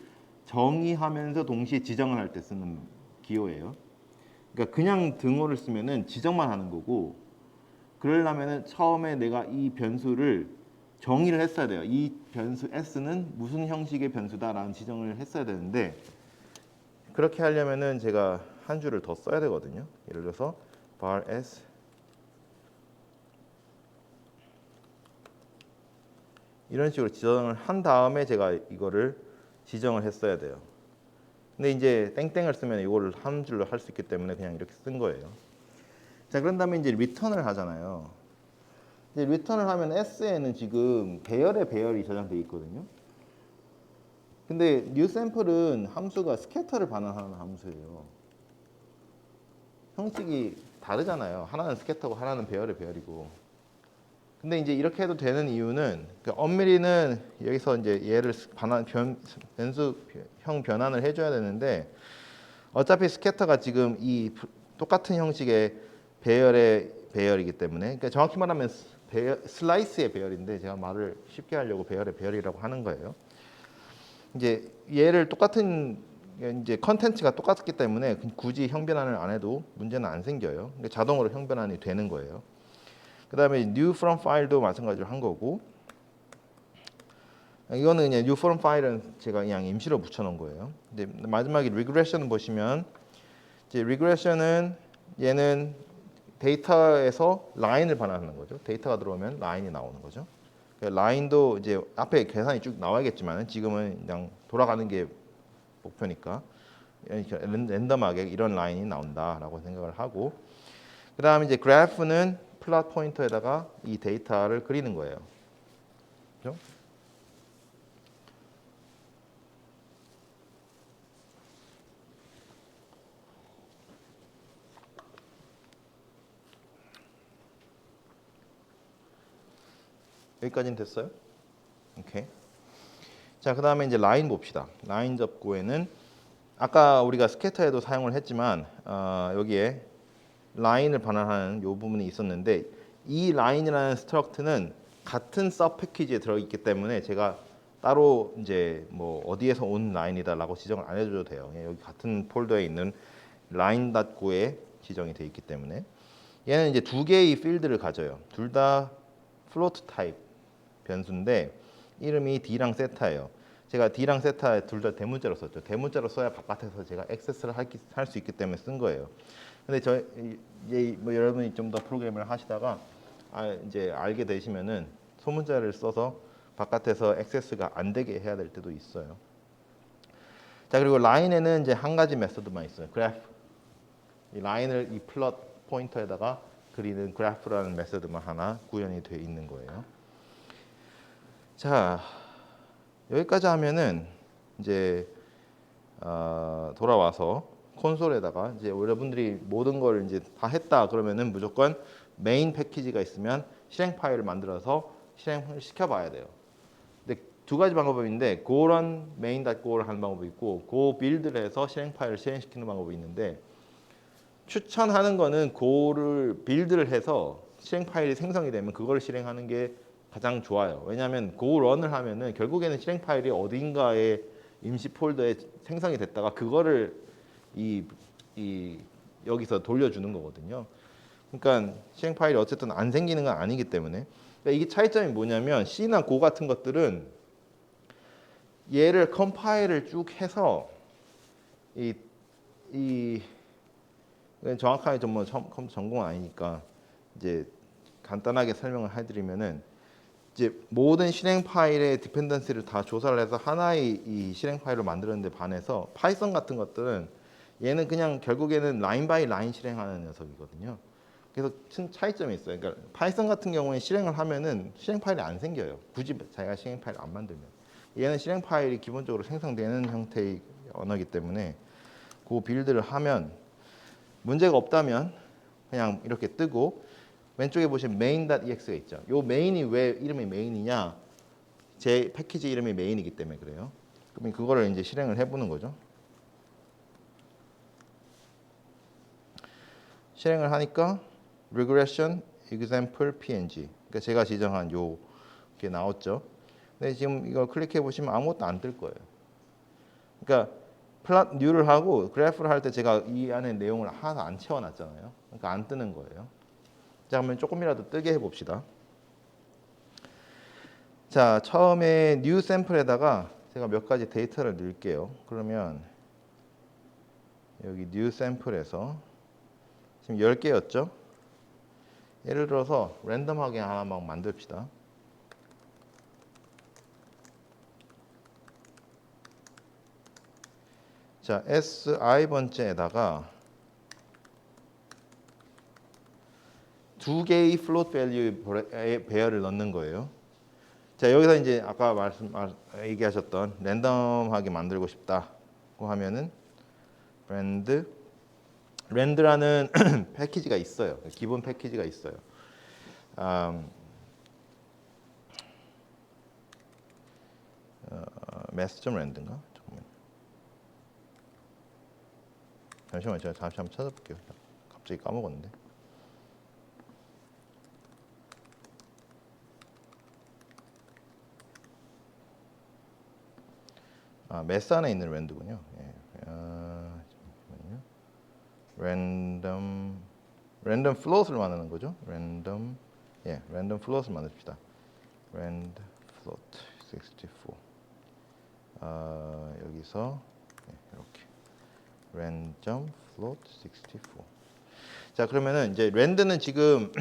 정의하면서 동시에 지정을 할 때 쓰는 기호예요. 그러니까 그냥 등호를 쓰면은 지정만 하는 거고, 그러려면은 처음에 내가 이 변수를 정의를 했어야 돼요. 이 변수 s는 무슨 형식의 변수다라는 지정을 했어야 되는데, 그렇게 하려면은 제가 한 줄을 더 써야 되거든요. 예를 들어서 var s 이런 식으로 지정을 한 다음에 제가 이거를 지정을 했어야 돼요. 근데 이제 땡땡을 쓰면 이거를 한 줄로 할 수 있기 때문에 그냥 이렇게 쓴 거예요. 자, 그런 다음에 이제 리턴을 하잖아요. 이제 리턴을 하면 s에는 지금 배열의 배열이 저장돼 있거든요. 근데 new sample은 함수가 스캐터를 반환하는 함수예요. 형식이 다르잖아요. 하나는 스캐터고 하나는 배열의 배열이고. 근데 이제 이렇게 해도 되는 이유는 엄밀히는 여기서 이제 얘를 변수형 변환을 해줘야 되는데 어차피 스캐터가 지금 이 똑같은 형식의 배열의 배열이기 때문에, 그러니까 정확히 말하면 슬라이스의 배열인데 제가 말을 쉽게 하려고 배열의 배열이라고 하는 거예요. 이제 얘를 똑같은 이제 컨텐츠가 똑같기 때문에 굳이 형 변환을 안 해도 문제는 안 생겨요. 그러니까 자동으로 형 변환이 되는 거예요. 그 다음에 new from file도 마찬가지로 한 거고, 이거는 그냥 new from file은 제가 그냥 임시로 붙여놓은 거예요. 이제 마지막에 regression 보시면 이제 regression은 얘는 데이터에서 라인을 반환하는 거죠. 데이터가 들어오면 라인이 나오는 거죠. 라인도 이제 앞에 계산이 쭉 나와야겠지만 지금은 그냥 돌아가는 게 목표니까 랜덤하게 이런 라인이 나온다라고 생각을 하고, 그 다음에 이제 그래프는 플롯 포인터에다가 이 데이터를 그리는 거예요. 그렇죠? 여기까지는 됐어요? 오케이. 자, 그 다음에 이제 라인 봅시다. 라인 접구에는 아까 우리가 스캐터에도 사용을 했지만 여기에 라인을 반환하는 이 부분이 있었는데, 이 라인이라는 스트럭트는 같은 서브 패키지에 들어있기 때문에 제가 따로 이제 뭐 어디에서 온 라인이다라고 지정을 안 해줘도 돼요. 여기 같은 폴더에 있는 line.go에 지정이 돼 있기 때문에. 얘는 이제 두 개의 필드를 가져요. 둘 다 float 타입 변수인데 이름이 d랑 세타예요. 제가 d랑 세타 둘 다 대문자로 썼죠. 대문자로 써야 바깥에서 제가 액세스를 할 수 있기 때문에 쓴 거예요. 근데 이제 뭐 여러분이 좀 더 프로그램을 하시다가 이제 알게 되시면은 소문자를 써서 바깥에서 액세스가 안 되게 해야 될 때도 있어요. 자, 그리고 라인에는 이제 한 가지 메소드만 있어요. 그래프. 이 라인을 이 플롯 포인터에다가 그리는 그래프라는 메서드만 하나 구현이 돼 있는 거예요. 자, 여기까지 하면은 이제 돌아와서 콘솔에다가 이제 여러분들이 모든 걸 이제 다 했다 그러면은 무조건 메인 패키지가 있으면 실행 파일을 만들어서 실행을 시켜봐야 돼요. 근데 두 가지 방법인데 go run main.go를 하는 방법이 있고 go build를 해서 실행 파일을 실행시키는 방법이 있는데 추천하는 거는 go를 build를 해서 실행 파일이 생성이 되면 그걸 실행하는 게 가장 좋아요. 왜냐하면 go run을 하면은 결국에는 실행 파일이 어딘가에 임시 폴더에 생성이 됐다가 그거를 이 여기서 돌려주는 거거든요. 그러니까 실행 파일이 어쨌든 안 생기는 건 아니기 때문에 그러니까 이게 차이점이 뭐냐면 C나 Go 같은 것들은 얘를 컴파일을 쭉 해서 이 정확하게 좀 뭐 전공은 아니니까 이제 간단하게 설명을 해드리면은 이제 모든 실행 파일의 디펜던시를 다 조사를 해서 하나의 이 실행 파일을 만드는데 반해서 파이썬 같은 것들은 얘는 그냥 결국에는 라인 바이 라인 실행하는 녀석이거든요. 그래서 큰 차이점이 있어요. 그러니까 파이썬 같은 경우에 실행을 하면은 실행 파일이 안 생겨요. 굳이 자기가 실행 파일을 안 만들면. 얘는 실행 파일이 기본적으로 생성되는 형태의 언어이기 때문에 그 빌드를 하면 문제가 없다면 그냥 이렇게 뜨고 왼쪽에 보시면 main.ex가 있죠. 요 메인이 왜 이름이 메인이냐? 제 패키지 이름이 메인이기 때문에 그래요. 그럼 그거를 이제 실행을 해보는 거죠. 실행을 하니까 regression example png. 그러니까 제가 지정한 요게 나왔죠. 근데 지금 이걸 클릭해 보시면 아무것도 안 뜰 거예요. 그러니까 플롯 뉴를 하고 그래프를 할 때 제가 이 안에 내용을 하나도 안 채워놨잖아요. 그러니까 안 뜨는 거예요. 자, 그러면 조금이라도 뜨게 해봅시다. 자, 처음에 new 샘플에다가 제가 몇 가지 데이터를 넣을게요. 그러면 여기 new 샘플에서 지금 10개였죠? 예를 들어서 랜덤하게 하나 막 만듭시다. 자, SI 번째에다가 두 개의 플롯 밸류 배열을 넣는 거예요. 자, 여기서 이제 아까 얘기하셨던 랜덤하게 만들고 싶다고 하면은 랜드라는 패키지가 있어요. 기본 패키지가 있어요. mass.rand인가? 잠시만요. 제가 잠시 한번 찾아볼게요. 갑자기 까먹었는데. 매스 안에 있는 랜드군요. 예. 잠시만요. 랜덤 플롯을 만드는 거죠. 랜덤 플롯을 만듭시다. 랜드 플롯 64. 여기서 이렇게 랜덤 플롯 64. 자, 그러면은 이제 랜드는 지금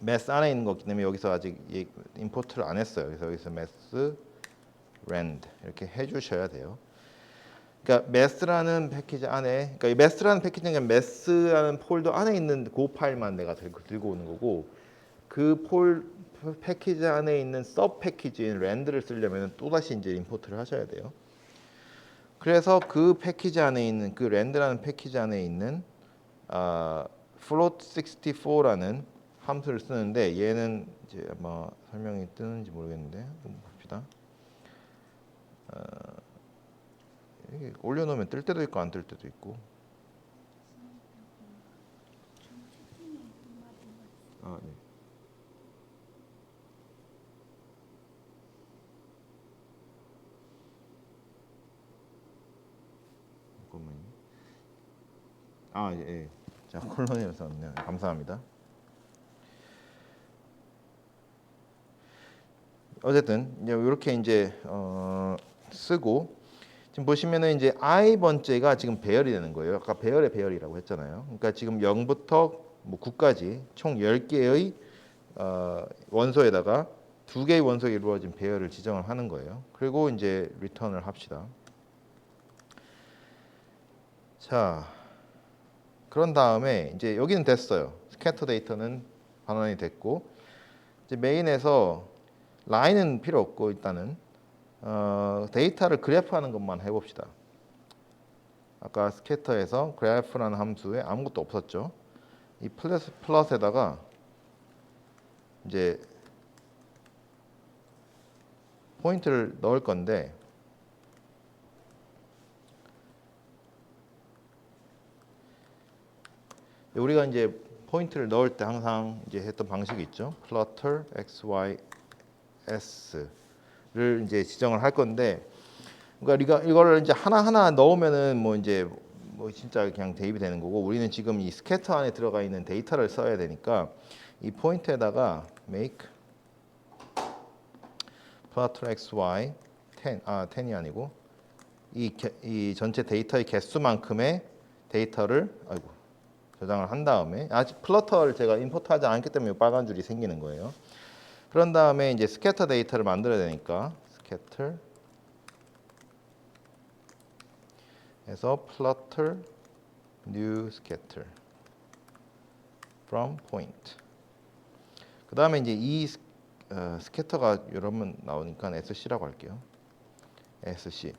매스 안에 있는 거기 때문에 여기서 아직 임포트를 안 했어요. 그래서 여기서 매스 랜드 이렇게 해주셔야 돼요. 그러니까 매스라는 패키지 안에, 그러니까 이 매스라는 패키지는 매스라는 폴더 안에 있는 그 파일만 내가 들고 오는 거고, 그 패키지 안에 있는 서브 패키지인 랜드를 쓰려면 또 다시 이제 임포트를 하셔야 돼요. 그래서 그 패키지 안에 있는 그 랜드라는 패키지 안에 있는 float64라는 함수를 쓰는데 얘는 이제 아마 설명이 뜨는지 모르겠는데 한번 봅시다. 이게 올려놓으면 뜰 때도 있고 안 뜰 때도 있고. 네. 잠깐만요. 예. 자, 콜론에서 네, 감사합니다. 어쨌든 이렇게 이제 쓰고 지금 보시면은 이제 I 번째가 지금 배열이 되는 거예요. 아까 배열의 배열이라고 했잖아요. 그러니까 지금 0부터 뭐 9까지 총 10개의 원소에다가 2개의 원소에 이루어진 배열을 지정을 하는 거예요. 그리고 이제 리턴을 합시다. 자, 그런 다음에 이제 여기는 됐어요. 스캐터 데이터는 반환이 됐고 이제 메인에서 라인은 필요 없고 일단은 데이터를 그래프하는 것만 해봅시다. 아까 스캐터에서 그래프라는 함수에 아무것도 없었죠. 이 플러스에다가 이제 포인트를 넣을 건데 우리가 이제 포인트를 넣을 때 항상 이제 했던 방식이 있죠. 플러터 x, y, s를 이제 지정을 할 건데, 그러니까 이거를 이제 하나 넣으면은 뭐 이제 뭐 진짜 그냥 대입이 되는 거고, 우리는 지금 이 스캐터 안에 들어가 있는 데이터를 써야 되니까 이 포인트에다가 make 플러터 x, y 10이 아니고 이 전체 데이터의 개수만큼의 데이터를 저장을 한 다음에 아직 플러터를 제가 임포트하지 않기 때문에 빨간 줄이 생기는 거예요. 그런 다음에 이제 스캐터 데이터를 만들어야 되니까 스캐터 에서 플러터 new scatter from point. 그 다음에 이제 이 스캐터가 여러 번 나오니까 sc라고 할게요. sc.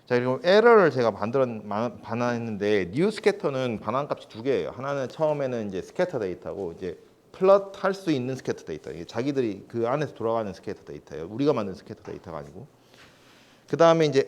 자, 그리고 에러를 제가 반환했는데 new scatter는 반환값이 두 개예요. 하나는 처음에는 이제 스캐터 데이터고 이제 플롯 할 수 있는 스캐터 데이터. 이게 자기들이 그 안에서 돌아가는 스캐터 데이터예요. 우리가 만든 스캐터 데이터가 아니고. 그 다음에 이제